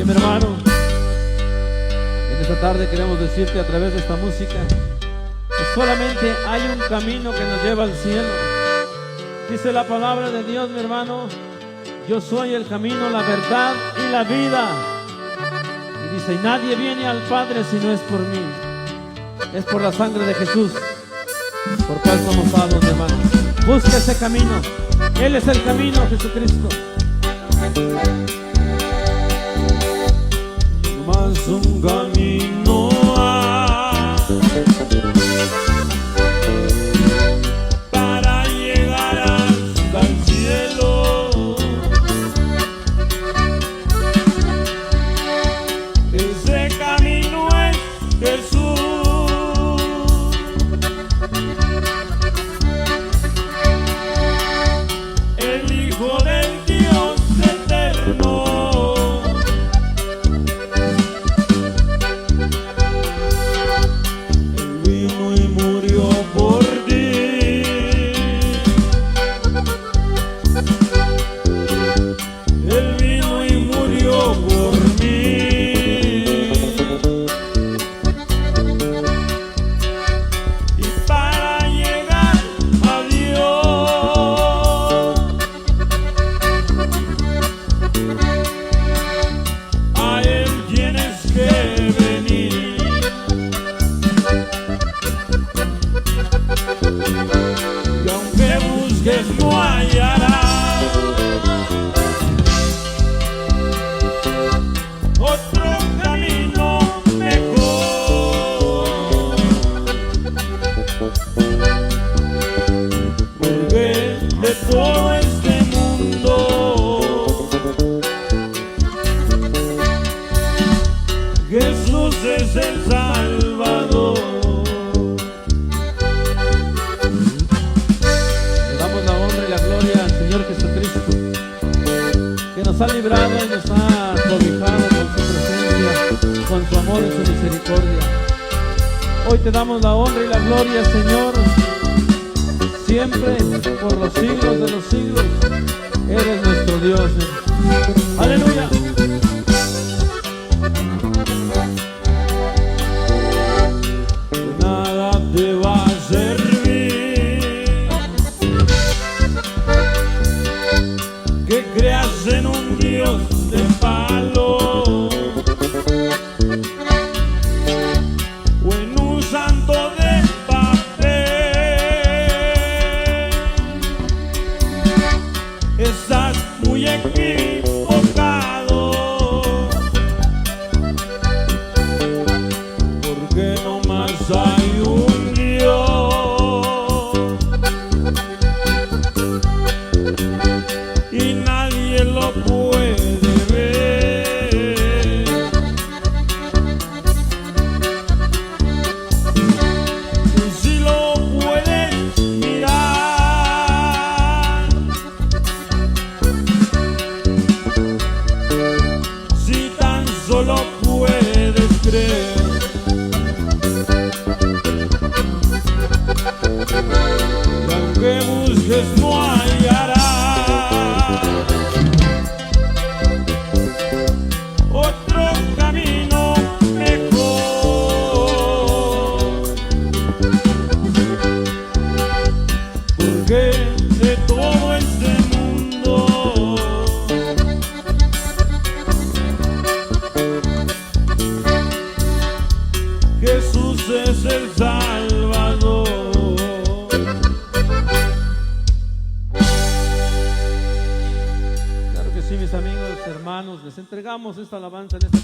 Oye, mi hermano, en esta tarde queremos decirte a través de esta música que solamente hay un camino que nos lleva al cielo. Dice la palabra de Dios, mi hermano: yo soy el camino, la verdad y la vida. Y dice: y nadie viene al Padre si no es por mí. Es por la sangre de Jesús por cual somos salvos, mi hermano. Busca ese camino. Él es el camino, Jesucristo. Más un camino para llegar hasta el cielo. Ese camino es Jesús, el Hijo del Dios eterno. No hallarás otro camino mejor, porque de todo este mundo Jesús es el Salvador. Nos ha librado y nos ha cobijado con su presencia, con su amor y su misericordia. Hoy te damos la honra y la gloria, Señor, siempre, por los siglos de los siglos. Eres nuestro Dios. Aleluya. De nada te va a servir que creas en un Dios de palo o en un santo de papel. Estás muy equivocado, porque no más hay un Dios y nadie lo puede ver. Tú sí lo puedes mirar, si tan solo puedes creer. Y aunque busques no hallarás otro camino mejor, porque de todo este mundo Jesús es el Salvador. Claro que sí, mis amigos, hermanos, les entregamos esta alabanza en esta tarde.